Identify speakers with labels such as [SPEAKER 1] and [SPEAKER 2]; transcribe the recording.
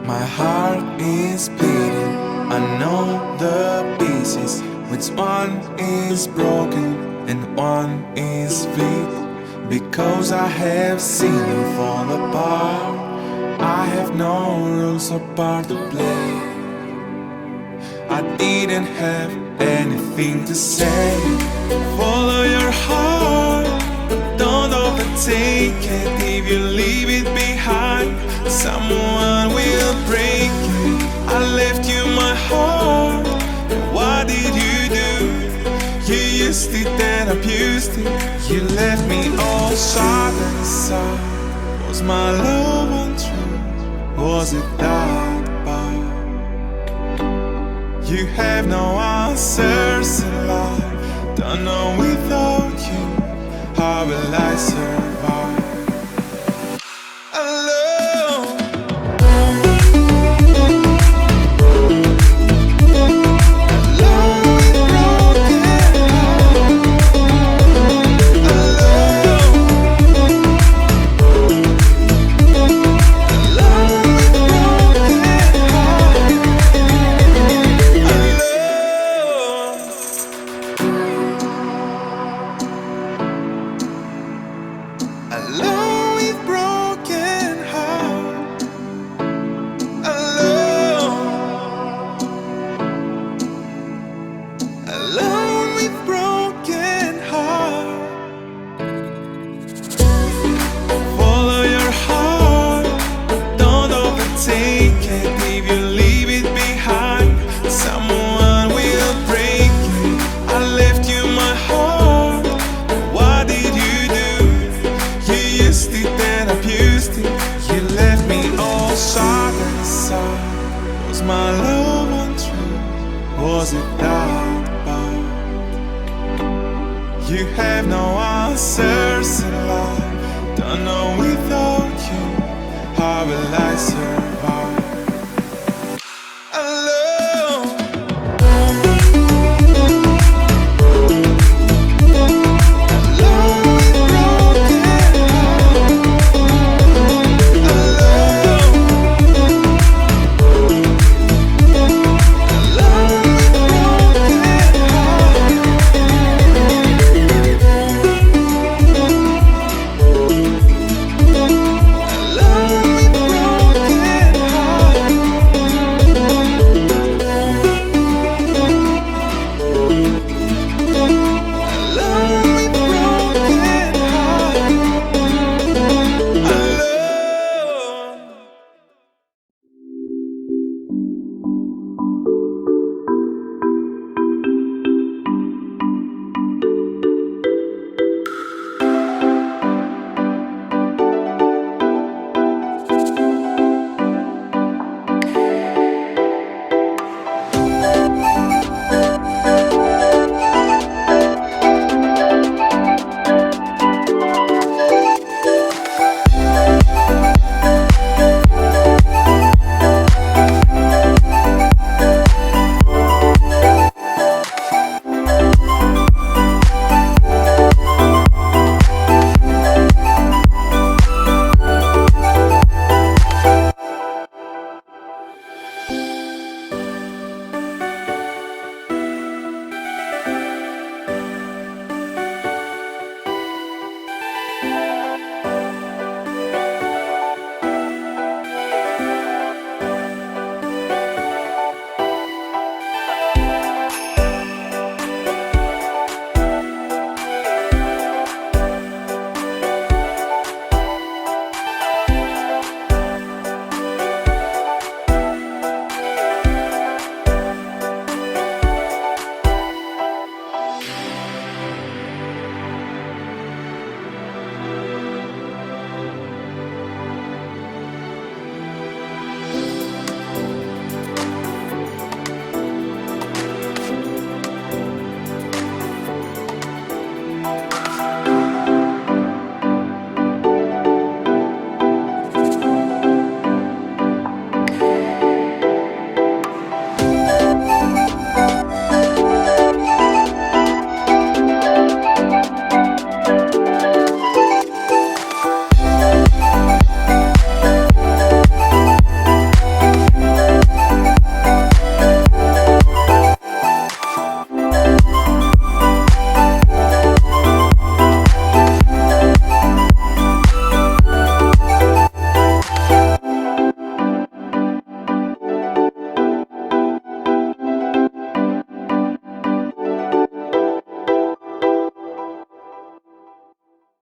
[SPEAKER 1] My heart is beating, I know the pieces. Which one is broken and one is weak? Because I have seen you fall apart. I have no rules or part to play. I didn't have anything to say. Follow your heart, but don't overtake it. If you leave it behind, someone will break it. I left you my heart, and what did you do? You used it and abused it. You left me all sharp and soft. Was my love untrue? Was it that bad? You have no answers in life. Don't know without you, how will I survive? Alone. Alone with broken heart. Alone. Alone with broken heart. Alone with broken heart. Alone. Alone with broken heart. Follow your heart, don't overtake it. If you leave it behind, someone will break it. I left you my heart, what did you do? You used it and abused it. You left me all sharp and soft. Was my love untrue? Was it that bad? You have no answers in life. Don't know without you, how will I survive?